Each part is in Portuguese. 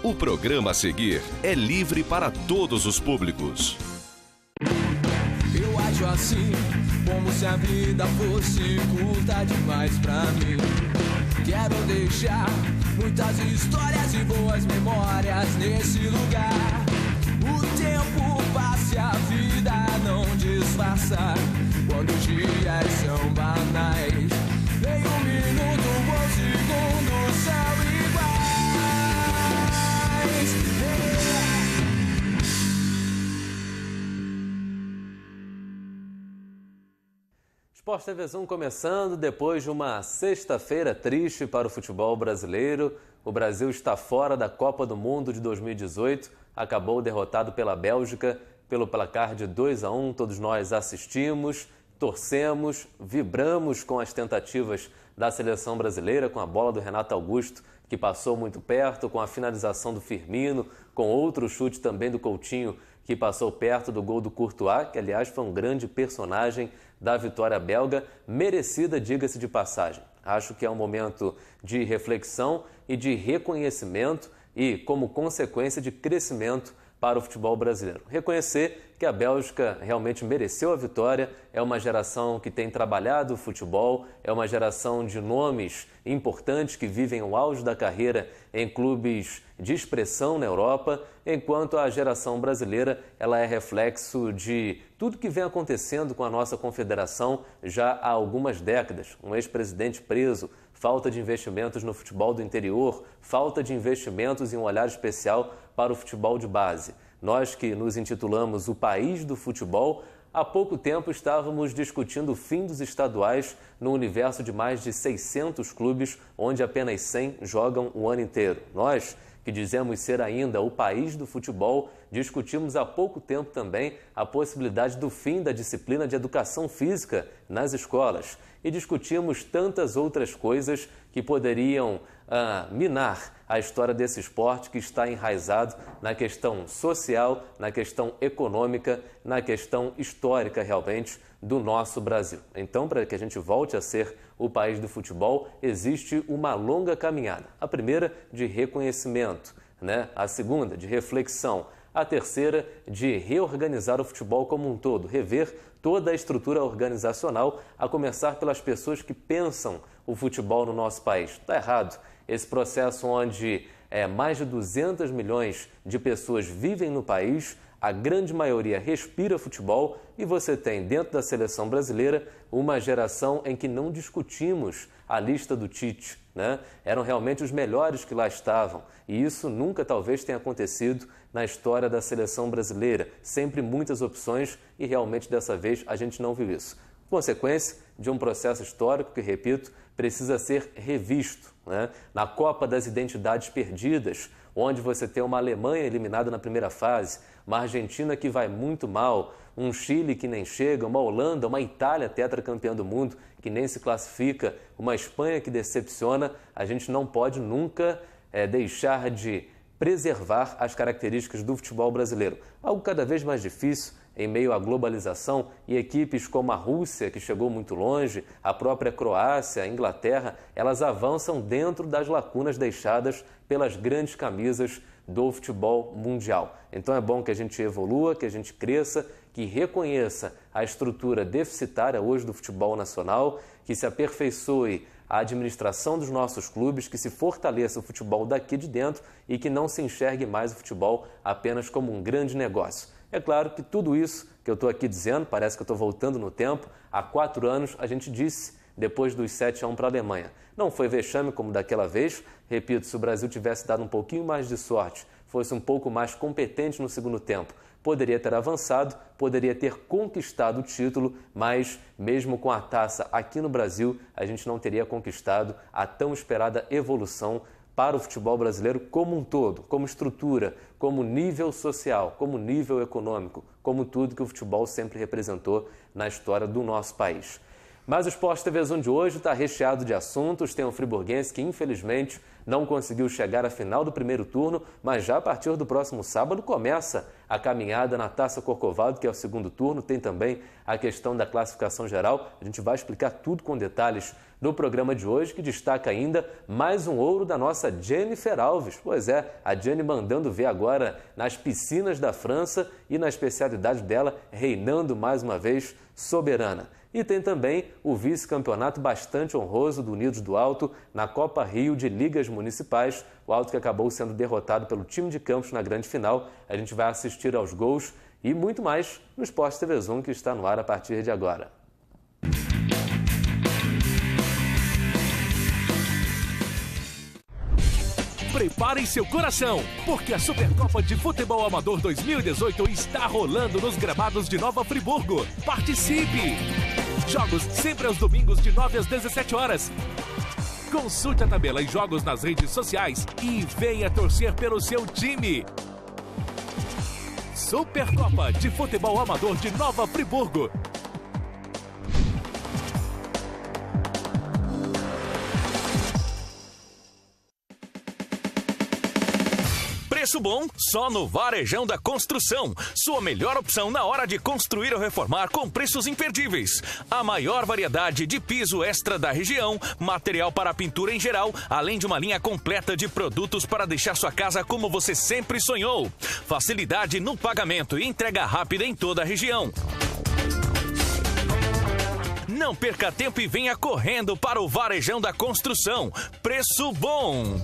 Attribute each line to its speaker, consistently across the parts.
Speaker 1: O programa a seguir é livre para todos os públicos.
Speaker 2: Eu acho assim, como se a vida fosse curta demais pra mim. Quero deixar muitas histórias e boas memórias nesse lugar. O tempo passa e a vida não disfarça quando os dias são banais. Nem um minuto ou um segundo são iguais.
Speaker 3: Sport TV Zoom começando depois de uma sexta-feira triste para o futebol brasileiro. O Brasil está fora da Copa do Mundo de 2018, acabou derrotado pela Bélgica pelo placar de 2-1. Todos nós assistimos, torcemos, vibramos com as tentativas da seleção brasileira, com a bola do Renato Augusto, que passou muito perto, com a finalização do Firmino, com outro chute também do Coutinho, que passou perto do gol do Courtois, que aliás foi um grande personagem da vitória belga, merecida, diga-se de passagem. Acho que é um momento de reflexão e de reconhecimento e, como consequência, de crescimento para o futebol brasileiro. Reconhecer que a Bélgica realmente mereceu a vitória, é uma geração que tem trabalhado o futebol, é uma geração de nomes importantes que vivem o auge da carreira em clubes de expressão na Europa, enquanto a geração brasileira ela é reflexo de tudo que vem acontecendo com a nossa confederação já há algumas décadas. Um ex-presidente preso, falta de investimentos no futebol do interior, falta de investimentos e um olhar especial para o futebol de base. Nós que nos intitulamos o país do futebol, há pouco tempo estávamos discutindo o fim dos estaduais no universo de mais de 600 clubes, onde apenas 100 jogam o ano inteiro. Nós, que dizemos ser ainda o país do futebol, discutimos há pouco tempo também a possibilidade do fim da disciplina de educação física nas escolas. E discutimos tantas outras coisas que poderiam minar a história desse esporte que está enraizado na questão social, na questão econômica, na questão histórica realmente do nosso Brasil. Então, para que a gente volte a ser o país do futebol, existe uma longa caminhada. A primeira, de reconhecimento, né? A segunda, de reflexão. A terceira, de reorganizar o futebol como um todo, rever toda a estrutura organizacional, a começar pelas pessoas que pensam o futebol no nosso país. Está errado. Esse processo onde mais de 200 milhões de pessoas vivem no país, a grande maioria respira futebol e você tem dentro da seleção brasileira uma geração em que não discutimos a lista do Tite, né? Eram realmente os melhores que lá estavam e isso nunca talvez tenha acontecido na história da seleção brasileira. Sempre muitas opções e realmente dessa vez a gente não viu isso. Consequência de um processo histórico que, repito, precisa ser revisto, né? Na Copa das Identidades Perdidas, onde você tem uma Alemanha eliminada na primeira fase, uma Argentina que vai muito mal, um Chile que nem chega, uma Holanda, uma Itália tetracampeã do mundo que nem se classifica, uma Espanha que decepciona, a gente não pode nunca deixar de preservar as características do futebol brasileiro. Algo cada vez mais difícil em meio à globalização e equipes como a Rússia, que chegou muito longe, a própria Croácia, a Inglaterra, elas avançam dentro das lacunas deixadas pelas grandes camisas do futebol mundial. Então é bom que a gente evolua, que a gente cresça, que reconheça a estrutura deficitária hoje do futebol nacional, que se aperfeiçoe a administração dos nossos clubes, que se fortaleça o futebol daqui de dentro e que não se enxergue mais o futebol apenas como um grande negócio. É claro que tudo isso que eu estou aqui dizendo, parece que eu estou voltando no tempo, há 4 anos a gente disse, depois dos 7-1 para a Alemanha. Não foi vexame como daquela vez, repito, se o Brasil tivesse dado um pouquinho mais de sorte, fosse um pouco mais competente no segundo tempo, poderia ter avançado, poderia ter conquistado o título, mas mesmo com a taça aqui no Brasil, a gente não teria conquistado a tão esperada evolução para o futebol brasileiro como um todo, como estrutura, como nível social, como nível econômico, como tudo que o futebol sempre representou na história do nosso país. Mas o Sport TV Zoom de hoje está recheado de assuntos. Tem o friburguense que, infelizmente, não conseguiu chegar à final do primeiro turno, mas já a partir do próximo sábado começa a caminhada na Taça Corcovado, que é o segundo turno. Tem também a questão da classificação geral. A gente vai explicar tudo com detalhes no programa de hoje, que destaca ainda mais um ouro da nossa Jennifer Alves. Pois é, a Jenny mandando ver agora nas piscinas da França e na especialidade dela, reinando mais uma vez soberana. E tem também o vice-campeonato bastante honroso do Unidos do Alto na Copa Rio de Ligas Municipais. O Alto que acabou sendo derrotado pelo time de Campos na grande final. A gente vai assistir aos gols e muito mais no Sport TV Zoom, que está no ar a partir de agora.
Speaker 4: Preparem seu coração, porque a Supercopa de Futebol Amador 2018 está rolando nos gramados de Nova Friburgo. Participe! Jogos sempre aos domingos de 9 às 17 horas. Consulte a tabela e jogos nas redes sociais e venha torcer pelo seu time. Supercopa de Futebol Amador de Nova Friburgo.
Speaker 5: Preço bom só no Varejão da Construção. Sua melhor opção na hora de construir ou reformar com preços imperdíveis. A maior variedade de piso extra da região, material para pintura em geral, além de uma linha completa de produtos para deixar sua casa como você sempre sonhou. Facilidade no pagamento e entrega rápida em toda a região. Não perca tempo e venha correndo para o Varejão da Construção. Preço bom!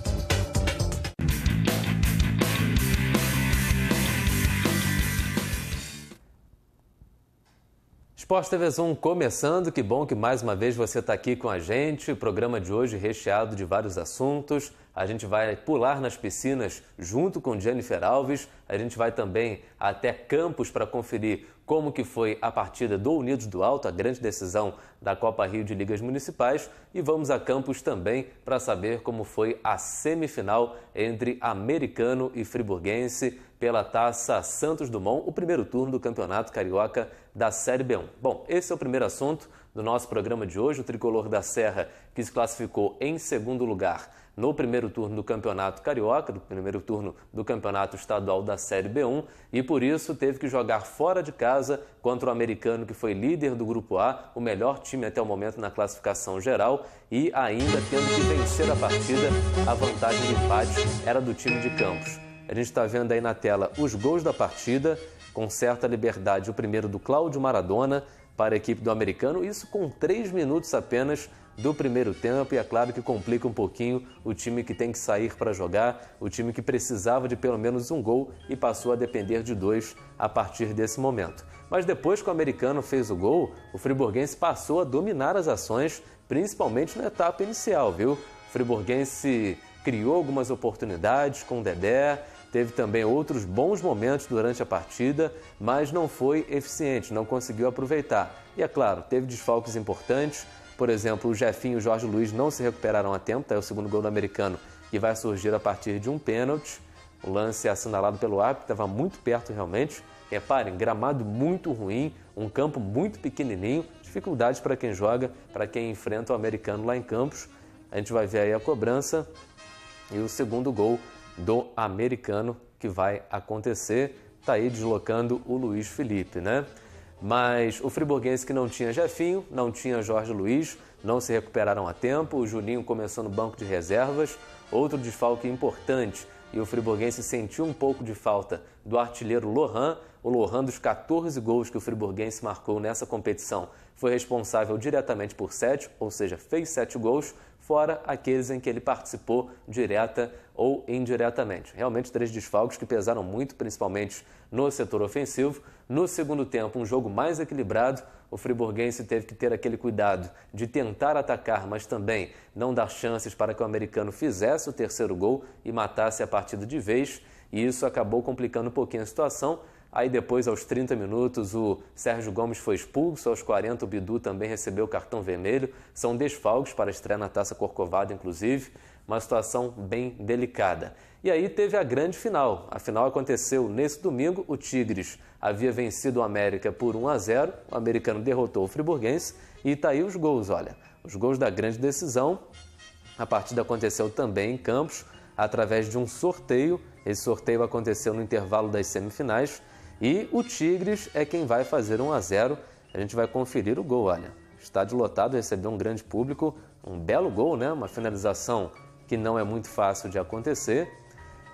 Speaker 3: Sport TV Zoom começando, que bom que mais uma vez você está aqui com a gente. O programa de hoje recheado de vários assuntos. A gente vai pular nas piscinas junto com Jennifer Alves. A gente vai também até Campos para conferir como que foi a partida do Unidos do Alto, a grande decisão da Copa Rio de Ligas Municipais. E vamos a Campos também para saber como foi a semifinal entre Americano e Friburguense pela Taça Santos Dumont, o primeiro turno do Campeonato Carioca da Série B1. Bom, esse é o primeiro assunto do nosso programa de hoje. O tricolor da Serra, que se classificou em segundo lugar no primeiro turno do Campeonato Carioca, do primeiro turno do Campeonato Estadual da Série B1, e por isso teve que jogar fora de casa contra o Americano, que foi líder do Grupo A, o melhor time até o momento na classificação geral, e ainda tendo que vencer a partida, a vantagem de empate era do time de Campos. A gente está vendo aí na tela os gols da partida, com certa liberdade. O primeiro do Cláudio Maradona para a equipe do Americano, isso com 3 minutos apenas do primeiro tempo, e é claro que complica um pouquinho o time que tem que sair para jogar, o time que precisava de pelo menos um gol e passou a depender de 2 a partir desse momento. Mas depois que o Americano fez o gol, o friburguense passou a dominar as ações, principalmente na etapa inicial, viu? O friburguense criou algumas oportunidades com o Dedé, teve também outros bons momentos durante a partida, mas não foi eficiente, não conseguiu aproveitar. E é claro, teve desfalques importantes. Por exemplo, o Jefinho e o Jorge Luiz não se recuperaram a tempo, tá? É o segundo gol do Americano, que vai surgir a partir de um pênalti. O lance é assinalado pelo árbitro, estava muito perto realmente. Reparem, gramado muito ruim, um campo muito pequenininho, dificuldades para quem joga, para quem enfrenta o Americano lá em Campos. A gente vai ver aí a cobrança e o segundo gol do Americano que vai acontecer. Está aí deslocando o Luiz Felipe, né? Mas o friburguense que não tinha Jefinho, não tinha Jorge Luiz, não se recuperaram a tempo. O Juninho começou no banco de reservas. Outro desfalque importante, e o friburguense sentiu um pouco de falta do artilheiro Lohan. O Lohan, dos 14 gols que o friburguense marcou nessa competição, foi responsável diretamente por 7, ou seja, fez 7 gols, fora aqueles em que ele participou direta ou indiretamente. Realmente 3 desfalques que pesaram muito, principalmente no setor ofensivo. No segundo tempo, um jogo mais equilibrado, o friburguense teve que ter aquele cuidado de tentar atacar, mas também não dar chances para que o Americano fizesse o terceiro gol e matasse a partida de vez, e isso acabou complicando um pouquinho a situação. Aí depois, aos 30 minutos, o Sérgio Gomes foi expulso, aos 40 o Bidu também recebeu o cartão vermelho. São desfalques para a estreia na Taça Corcovado, inclusive, uma situação bem delicada. E aí teve a grande final. A final aconteceu nesse domingo. O Tigres havia vencido o América por 1-0, o Americano derrotou o Friburguense E tá aí os gols, olha. Os gols da grande decisão. A partida aconteceu também em Campos, através de um sorteio. Esse sorteio aconteceu no intervalo das semifinais. E o Tigres é quem vai fazer 1-0. A gente vai conferir o gol, olha. Estádio lotado, recebeu um grande público. Um belo gol, né? Uma finalização que não é muito fácil de acontecer.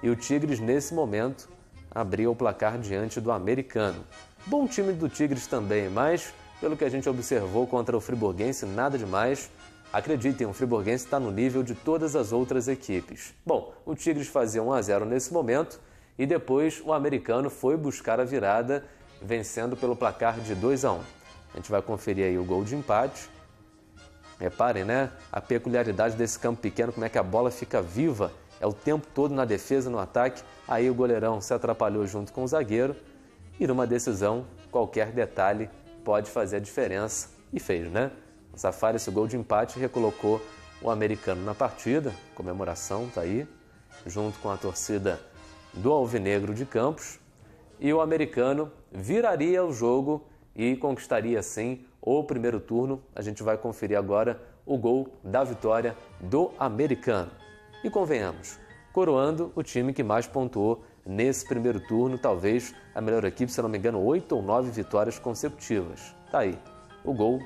Speaker 3: E o Tigres, nesse momento, abriu o placar diante do Americano. Bom time do Tigres também, mas, pelo que a gente observou contra o Friburguense, nada demais. Acreditem, o Friburguense está no nível de todas as outras equipes. Bom, o Tigres fazia 1-0 nesse momento e depois o Americano foi buscar a virada, vencendo pelo placar de 2-1. A gente vai conferir aí o gol de empate. Reparem, né? A peculiaridade desse campo pequeno, como é que a bola fica viva. É o tempo todo na defesa, no ataque. Aí o goleirão se atrapalhou junto com o zagueiro. E numa decisão, qualquer detalhe pode fazer a diferença. E fez, né? O Safari, esse gol de empate, recolocou o Americano na partida. Comemoração, tá aí. Junto com a torcida do Alvinegro de Campos. E o Americano viraria o jogo e conquistaria, sim, o primeiro turno. A gente vai conferir agora o gol da vitória do Americano. E convenhamos, coroando o time que mais pontuou nesse primeiro turno, talvez a melhor equipe, se não me engano, 8 ou 9 vitórias consecutivas. Tá aí, o gol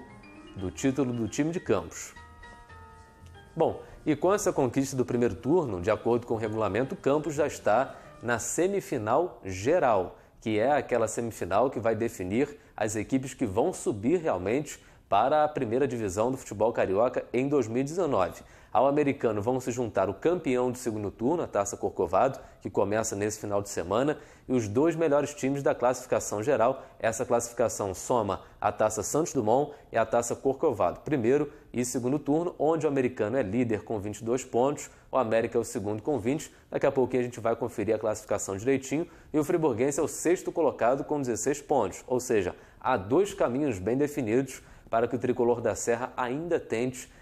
Speaker 3: do título do time de Campos. Bom, e com essa conquista do primeiro turno, de acordo com o regulamento, o Campos já está na semifinal geral, que é aquela semifinal que vai definir as equipes que vão subir realmente para a primeira divisão do futebol carioca em 2019. Ao Americano vão se juntar o campeão do segundo turno, a Taça Corcovado, que começa nesse final de semana, e os 2 melhores times da classificação geral. Essa classificação soma a Taça Santos Dumont e a Taça Corcovado, primeiro e segundo turno, onde o Americano é líder com 22 pontos, o América é o segundo com 20. Daqui a pouquinho a gente vai conferir a classificação direitinho. E o Friburguense é o 6º colocado com 16 pontos, ou seja, há 2 caminhos bem definidos para que o Tricolor da Serra ainda tente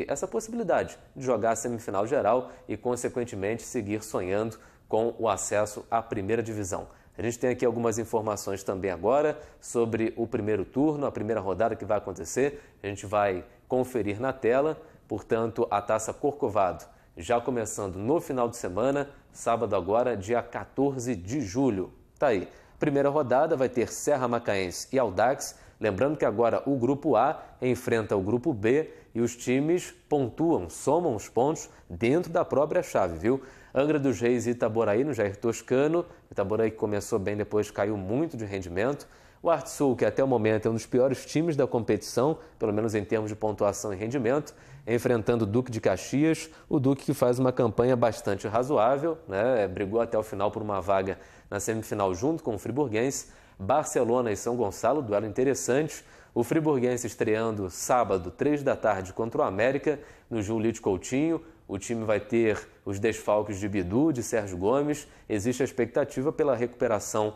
Speaker 3: essa possibilidade de jogar a semifinal geral e, consequentemente, seguir sonhando com o acesso à primeira divisão. A gente tem aqui algumas informações também agora sobre o primeiro turno, a primeira rodada que vai acontecer. A gente vai conferir na tela. Portanto, a Taça Corcovado já começando no final de semana, sábado agora, dia 14 de julho. Tá aí. Primeira rodada vai ter Serra Macaense e Audax. Lembrando que agora o Grupo A enfrenta o Grupo B e os times pontuam, somam os pontos dentro da própria chave, viu? Angra dos Reis e Itaboraí no Jair Toscano. Itaboraí que começou bem, depois caiu muito de rendimento. O Arte Sul, que até o momento é um dos piores times da competição, pelo menos em termos de pontuação e rendimento, enfrentando o Duque de Caxias. O Duque que faz uma campanha bastante razoável, né? Brigou até o final por uma vaga na semifinal junto com o Friburguense. Barcelona e São Gonçalo, duelo interessante. O Friburguense estreando sábado, 3 da tarde, contra o América, no Julito Coutinho. O time vai ter os desfalques de Bidu, de Sérgio Gomes. Existe a expectativa pela recuperação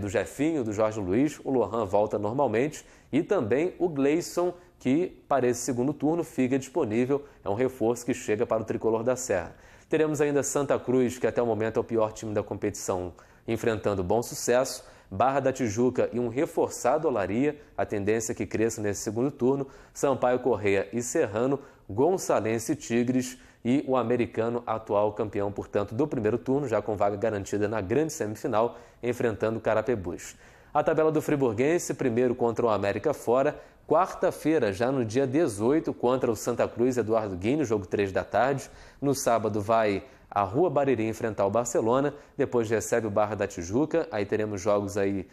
Speaker 3: do Jefinho, do Jorge Luiz. O Lohan volta normalmente. E também o Gleison, que para esse segundo turno fica disponível. É um reforço que chega para o Tricolor da Serra. Teremos ainda Santa Cruz, que até o momento é o pior time da competição, enfrentando Bom Sucesso. Barra da Tijuca e um reforçado Olaria, a tendência é que cresça nesse segundo turno. Sampaio Corrêa e Serrano, Gonçalense e Tigres e o Americano, atual campeão, portanto, do primeiro turno, já com vaga garantida na grande semifinal, enfrentando o Carapebus. A tabela do Friburguense, primeiro contra o América fora. Quarta-feira, já no dia 18, contra o Santa Cruz, Eduardo Guinho, jogo 3 da tarde. No sábado vai a Rua Bariri enfrentar o Barcelona, depois recebe o Barra da Tijuca, aí teremos jogos aí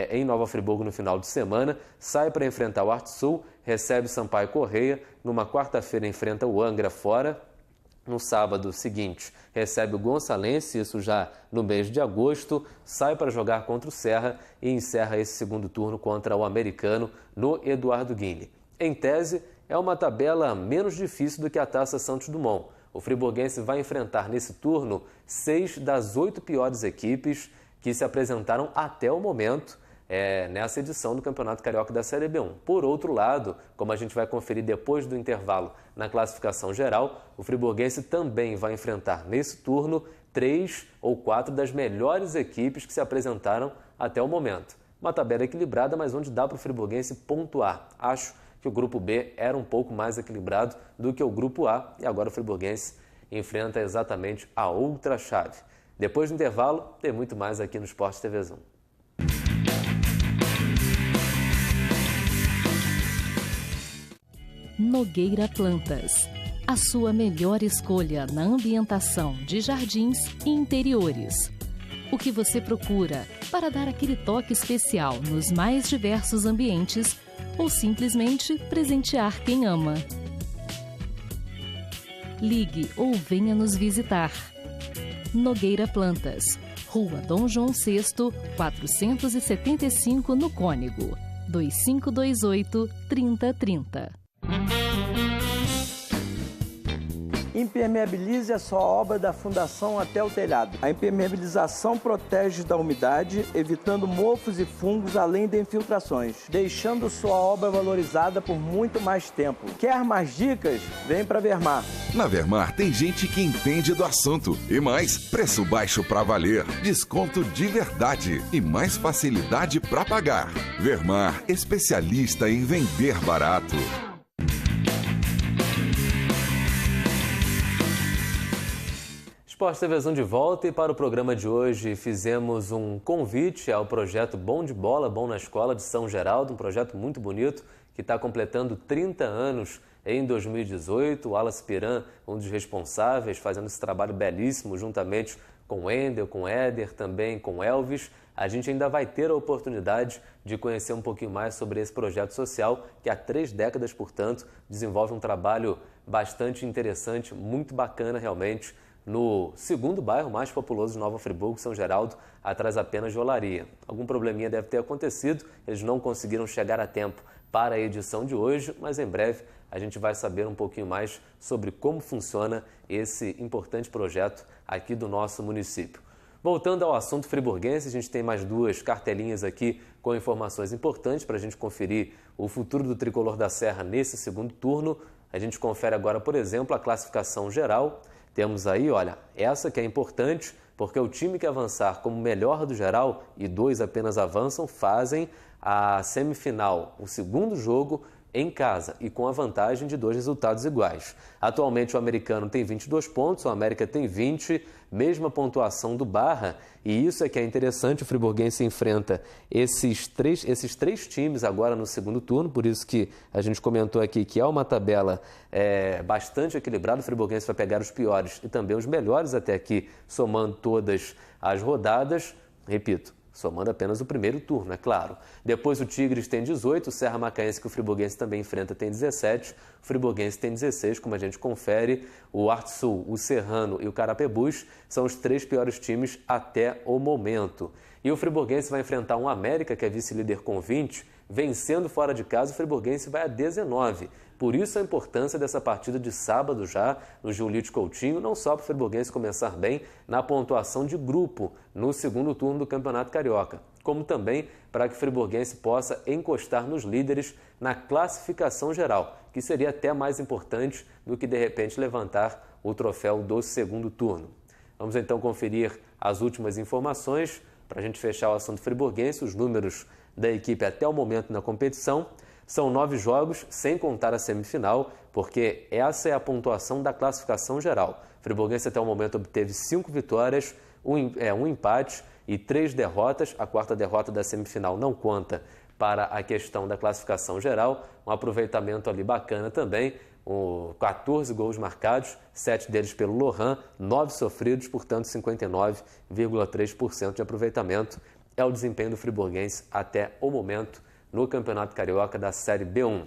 Speaker 3: em Nova Friburgo no final de semana, sai para enfrentar o Arte Sul, recebe o Sampaio Corrêa, numa quarta-feira enfrenta o Angra fora, no sábado seguinte recebe o Gonçalense, isso já no mês de agosto, sai para jogar contra o Serra e encerra esse segundo turno contra o Americano no Eduardo Guinle. Em tese, é uma tabela menos difícil do que a Taça Santos Dumont. O Friburguense vai enfrentar nesse turno 6 das 8 piores equipes que se apresentaram até o momento nessa edição do Campeonato Carioca da Série B1. Por outro lado, como a gente vai conferir depois do intervalo na classificação geral, o Friburguense também vai enfrentar nesse turno 3 ou 4 das melhores equipes que se apresentaram até o momento. Uma tabela equilibrada, mas onde dá para o Friburguense pontuar. Acho que o Grupo B era um pouco mais equilibrado do que o Grupo A e agora o Friburguense enfrenta exatamente a outra chave. Depois do intervalo, tem muito mais aqui no Sport TVzão.
Speaker 6: Nogueira Plantas. A sua melhor escolha na ambientação de jardins e interiores. O que você procura para dar aquele toque especial nos mais diversos ambientes ou simplesmente presentear quem ama. Ligue ou venha nos visitar. Nogueira Plantas, Rua Dom João VI, 475 no Cônego, 2528-3030.
Speaker 7: Impermeabilize a sua obra da fundação até o telhado. A impermeabilização protege da umidade, evitando mofos e fungos além de infiltrações, deixando sua obra valorizada por muito mais tempo. Quer mais dicas? Vem para Vermar.
Speaker 8: Na Vermar tem gente que entende do assunto. E mais, preço baixo para valer, desconto de verdade e mais facilidade para pagar. Vermar, especialista em vender barato.
Speaker 3: Sport TVzão de volta, e para o programa de hoje fizemos um convite ao projeto Bom de Bola, Bom na Escola de São Geraldo, um projeto muito bonito que está completando 30 anos em 2018. O Wallace Piran, um dos responsáveis, fazendo esse trabalho belíssimo juntamente com o Wendel, com o Éder, também com o Elvis. A gente ainda vai ter a oportunidade de conhecer um pouquinho mais sobre esse projeto social que há 3 décadas, portanto, desenvolve um trabalho bastante interessante, muito bacana realmente, no segundo bairro mais populoso de Nova Friburgo, São Geraldo, atrás apenas de Olaria. Algum probleminha deve ter acontecido, eles não conseguiram chegar a tempo para a edição de hoje, mas em breve a gente vai saber um pouquinho mais sobre como funciona esse importante projeto aqui do nosso município. Voltando ao assunto friburguense, a gente tem mais 2 cartelinhas aqui com informações importantes para a gente conferir o futuro do Tricolor da Serra nesse segundo turno. A gente confere agora, por exemplo, a classificação geral. Temos aí, olha, essa que é importante, porque o time que avançar como melhor do geral e 2 apenas avançam, fazem a semifinal, o segundo jogo em casa e com a vantagem de 2 resultados iguais. Atualmente o americano tem 22 pontos, o América tem 20, mesma pontuação do Barra, e isso é que é interessante. O friburguense enfrenta esses três times agora no segundo turno, por isso que a gente comentou aqui que é uma tabela bastante equilibrada. O friburguense vai pegar os piores e também os melhores até aqui, somando todas as rodadas. Repito, somando apenas o primeiro turno, é claro. Depois o Tigres tem 18, o Serra Macaense, que o friburguense também enfrenta, tem 17, o friburguense tem 16, como a gente confere. O Arte Sul, o Serrano e o Carapebus são os 3 piores times até o momento. E o friburguense vai enfrentar um América, que é vice-líder com 20, vencendo fora de casa, o friburguense vai a 19. Por isso a importância dessa partida de sábado já no Giulito Coutinho, não só para o friburguense começar bem na pontuação de grupo no segundo turno do Campeonato Carioca, como também para que o friburguense possa encostar nos líderes na classificação geral, que seria até mais importante do que de repente levantar o troféu do segundo turno. Vamos então conferir as últimas informações para a gente fechar o assunto friburguense, os números da equipe até o momento na competição. São 9 jogos, sem contar a semifinal, porque essa é a pontuação da classificação geral. O friburguense até o momento obteve 5 vitórias, um empate e 3 derrotas. A 4ª derrota da semifinal não conta para a questão da classificação geral. Um aproveitamento ali bacana também, 14 gols marcados, 7 deles pelo Lohan, 9 sofridos, portanto 59,3% de aproveitamento. É o desempenho do friburguense até o momento no Campeonato Carioca da Série B1.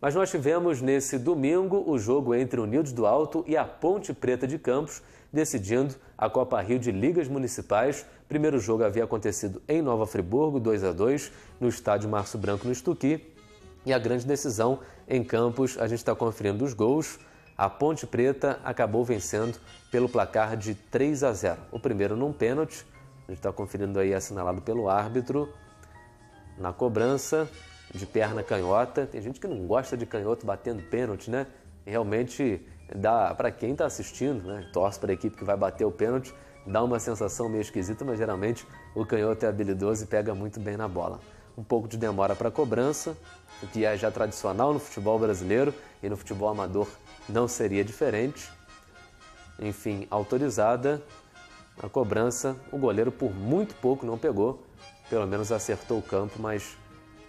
Speaker 3: Mas nós tivemos nesse domingo o jogo entre o Nildes do Alto e a Ponte Preta de Campos, decidindo a Copa Rio de Ligas Municipais. O primeiro jogo havia acontecido em Nova Friburgo, 2-2, no estádio Março Branco, no Estuqui. E a grande decisão em Campos, a gente está conferindo os gols. A Ponte Preta acabou vencendo pelo placar de 3-0. O primeiro num pênalti, a gente está conferindo aí, assinalado pelo árbitro, na cobrança de perna canhota. Tem gente que não gosta de canhoto batendo pênalti, né? Realmente dá, para quem está assistindo, né, torce para a equipe que vai bater o pênalti, dá uma sensação meio esquisita, mas geralmente o canhoto é habilidoso e pega muito bem na bola. um pouco de demora para a cobrança, o que é já tradicional no futebol brasileiro e no futebol amador não seria diferente. Enfim, autorizada a cobrança, o goleiro por muito pouco não pegou, pelo menos acertou o campo, mas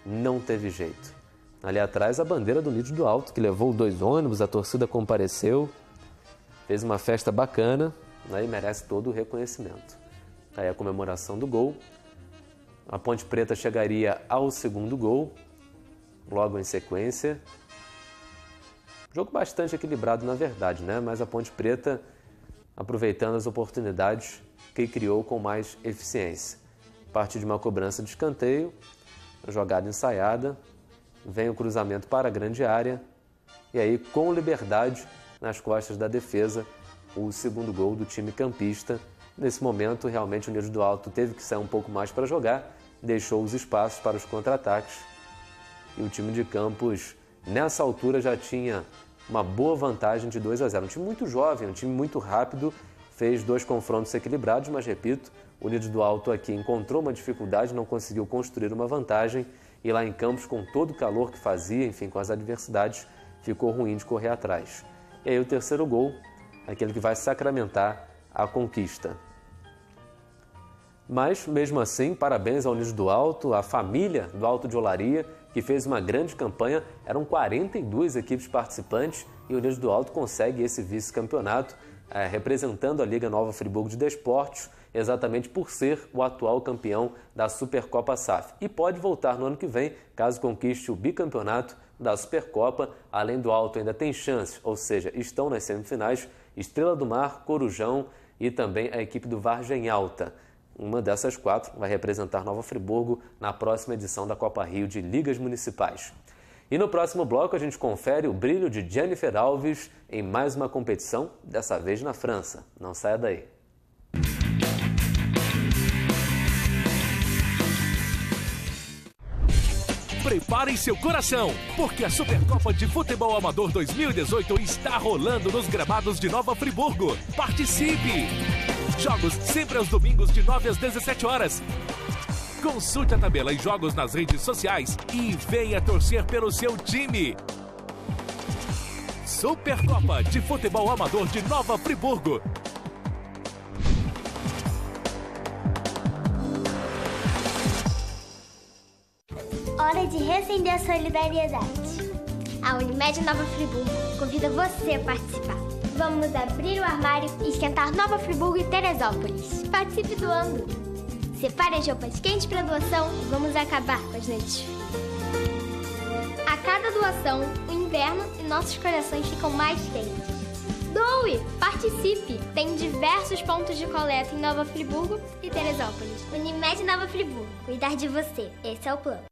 Speaker 3: não teve jeito. Ali atrás a bandeira do Nítido Alto, que levou 2 ônibus, a torcida compareceu, fez uma festa bacana, né, e merece todo o reconhecimento. Aí a comemoração do gol. A Ponte Preta chegaria ao segundo gol, logo em sequência. Jogo bastante equilibrado, na verdade, né? Mas a Ponte Preta aproveitando as oportunidades que criou com mais eficiência. A partir de uma cobrança de escanteio, jogada ensaiada, vem o cruzamento para a grande área e aí, com liberdade, nas costas da defesa, o segundo gol do time campista. Nesse momento, realmente, o Nítido Alto teve que sair um pouco mais para jogar, deixou os espaços para os contra-ataques e o time de Campos, nessa altura, já tinha uma boa vantagem de 2-0. Um time muito jovem, um time muito rápido, fez 2 confrontos equilibrados, mas, repito, o Nítido Alto aqui encontrou uma dificuldade, não conseguiu construir uma vantagem e lá em Campos, com todo o calor que fazia, enfim, com as adversidades, ficou ruim de correr atrás. E aí o terceiro gol, aquele que vai sacramentar a conquista. Mas, mesmo assim, parabéns ao Nítido Alto, à família do Alto de Olaria, que fez uma grande campanha. Eram 42 equipes participantes e o Nítido Alto consegue esse vice-campeonato, representando a Liga Nova Friburgo de Desportos, exatamente por ser o atual campeão da Supercopa SAF. E pode voltar no ano que vem, caso conquiste o bicampeonato da Supercopa. Além do Alto, ainda tem chance, ou seja, estão nas semifinais, Estrela do Mar, Corujão e também a equipe do Vargem Alta. Uma dessas 4 vai representar Nova Friburgo na próxima edição da Copa Rio de Ligas Municipais. E no próximo bloco a gente confere o brilho de Jennifer Alves em mais uma competição, dessa vez na França. Não saia daí.
Speaker 4: Preparem seu coração, porque a Supercopa de Futebol Amador 2018 está rolando nos gramados de Nova Friburgo. Participe! Jogos sempre aos domingos de 9 às 17 horas. Consulte a tabela e jogos nas redes sociais e venha torcer pelo seu time. Supercopa de Futebol Amador de Nova Friburgo.
Speaker 9: Hora de reacender a solidariedade. A Unimed Nova Friburgo convida você a participar. Vamos abrir o armário e esquentar Nova Friburgo e Teresópolis. Participe doando. Separe as roupas quentes para doação e vamos acabar com as noites. A cada doação, o inverno e nossos corações ficam mais quentes. Doe! Participe! Tem diversos pontos de coleta em Nova Friburgo e Teresópolis. Unimed Nova Friburgo. Cuidar de você. Esse é o plano.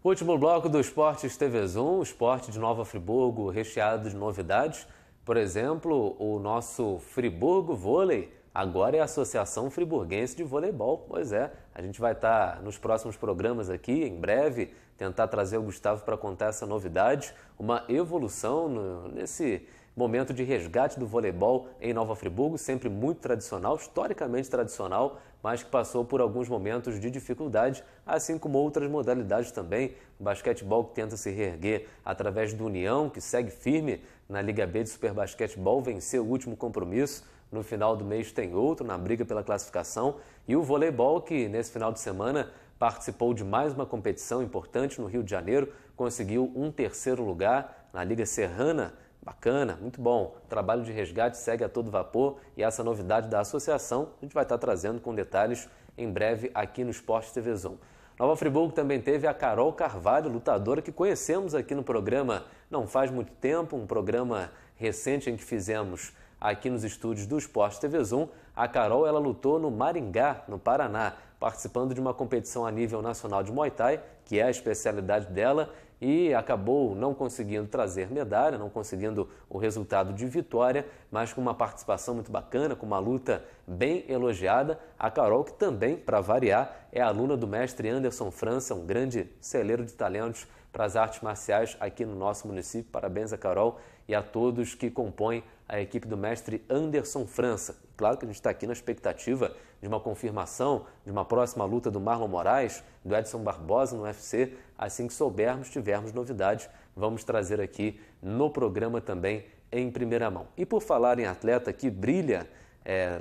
Speaker 3: Último bloco do Esportes TV Zoom, o esporte de Nova Friburgo recheado de novidades. Por exemplo, o nosso Friburgo Vôlei agora é a Associação Friburguense de Voleibol. Pois é, a gente vai estar nos próximos programas aqui, em breve, tentar trazer o Gustavo para contar essa novidade, uma evolução nesse momento de resgate do voleibol em Nova Friburgo, sempre muito tradicional, historicamente tradicional, mas que passou por alguns momentos de dificuldade, assim como outras modalidades também. O basquetebol que tenta se reerguer através do União, que segue firme na Liga B de Superbasquetebol, venceu o último compromisso. No final do mês tem outro, na briga pela classificação. E o voleibol, que nesse final de semana participou de mais uma competição importante no Rio de Janeiro, conseguiu um 3º lugar na Liga Serrana. Bacana, muito bom. O trabalho de resgate segue a todo vapor e essa novidade da associação a gente vai estar trazendo com detalhes em breve aqui no Esporte TV Zoom. Nova Friburgo também teve a Carol Carvalho, lutadora que conhecemos aqui no programa não faz muito tempo, um programa recente em que fizemos aqui nos estúdios do Esporte TV Zoom. A Carol, ela lutou no Maringá, no Paraná, participando de uma competição a nível nacional de Muay Thai, que é a especialidade dela, e acabou não conseguindo trazer medalha, não conseguindo o resultado de vitória, mas com uma participação muito bacana, com uma luta bem elogiada. A Carol, que também, para variar, é aluna do mestre Anderson França, um grande celeiro de talentos para as artes marciais aqui no nosso município. Parabéns a Carol e a todos que compõem a equipe do mestre Anderson França. Claro que a gente está aqui na expectativa de uma confirmação, de uma próxima luta do Marlon Moraes, do Edson Barbosa no UFC. Assim que soubermos, tivermos novidades, vamos trazer aqui no programa também em primeira mão. E por falar em atleta que brilha,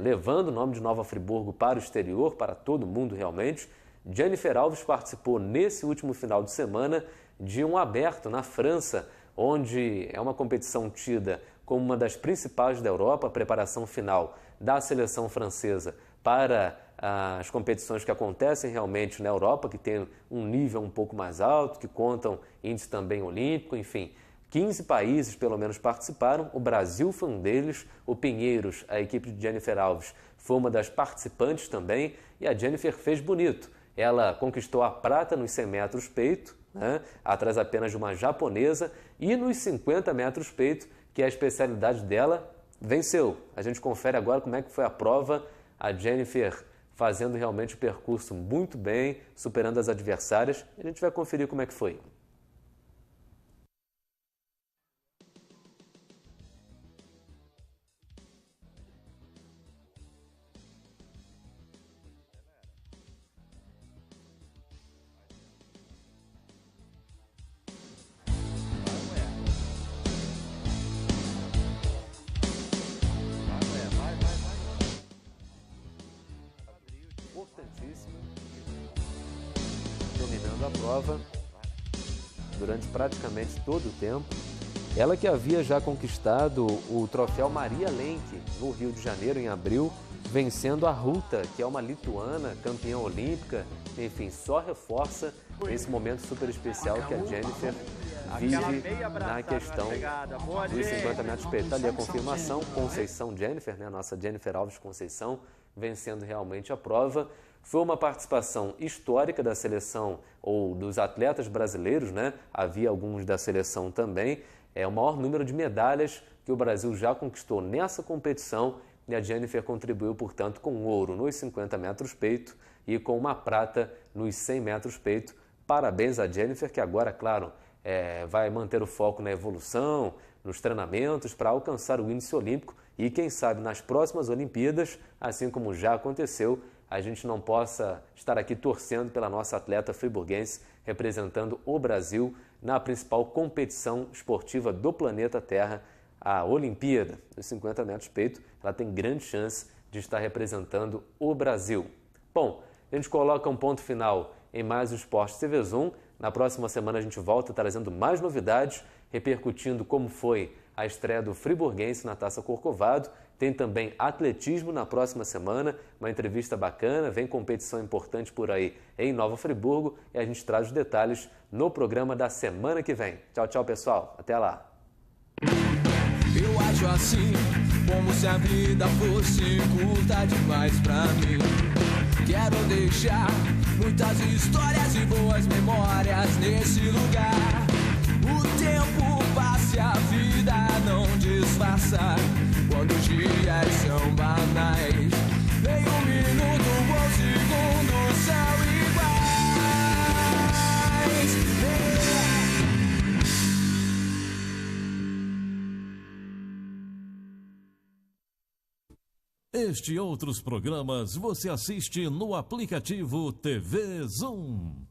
Speaker 3: levando o nome de Nova Friburgo para o exterior, para todo mundo realmente, Jennifer Alves participou nesse último final de semana de um aberto na França, onde é uma competição tida como uma das principais da Europa, a preparação final da seleção francesa para as competições que acontecem realmente na Europa, que tem um nível um pouco mais alto, que contam índice também olímpico, enfim. 15 países, pelo menos, participaram, o Brasil foi um deles, o Pinheiros, a equipe de Jennifer Alves, foi uma das participantes também, e a Jennifer fez bonito. Ela conquistou a prata nos 100 metros peito, né, atrás apenas de uma japonesa, e nos 50 metros peito, que é a especialidade dela, venceu. A gente confere agora como é que foi a prova, a Jennifer fazendo realmente o percurso muito bem, superando as adversárias, e a gente vai conferir como é que foi. Importantíssimo, dominando a prova durante praticamente todo o tempo. Ela que havia já conquistado o troféu Maria Lenk no Rio de Janeiro em abril, vencendo a Ruta, que é uma lituana, campeã olímpica. Enfim, só reforça esse momento super especial que a Jennifer vive na questão dos 50 metros peito. Ali a confirmação, Conceição Jennifer, né? A nossa Jennifer Alves Conceição, vencendo realmente a prova. Foi uma participação histórica da seleção ou dos atletas brasileiros, né? Havia alguns da seleção também. É o maior número de medalhas que o Brasil já conquistou nessa competição, e a Jennifer contribuiu, portanto, com ouro nos 50 metros peito e com uma prata nos 100 metros peito. Parabéns a Jennifer, que agora, claro, vai manter o foco na evolução, nos treinamentos, para alcançar o índice olímpico e, quem sabe, nas próximas Olimpíadas, assim como já aconteceu, a gente não possa estar aqui torcendo pela nossa atleta friburguense, representando o Brasil na principal competição esportiva do planeta Terra, a Olimpíada. Nos 50 metros peito, ela tem grande chance de estar representando o Brasil. Bom, a gente coloca um ponto final em mais o Esporte TV Zoom. Na próxima semana a gente volta trazendo mais novidades, repercutindo como foi a estreia do friburguense na Taça Corcovado. Tem também atletismo na próxima semana, uma entrevista bacana, vem competição importante por aí em Nova Friburgo, e a gente traz os detalhes no programa da semana que vem. Tchau, tchau, pessoal. Até lá.
Speaker 2: Eu acho assim, como se a vida fosse curta demais pra mim. Quero deixar muitas histórias e boas memórias nesse lugar. O tempo passa e a vida não disfarça, quando os dias são banais. Nem um minuto ou segundo são iguais.
Speaker 10: Este e outros programas você assiste no aplicativo TV Zoom.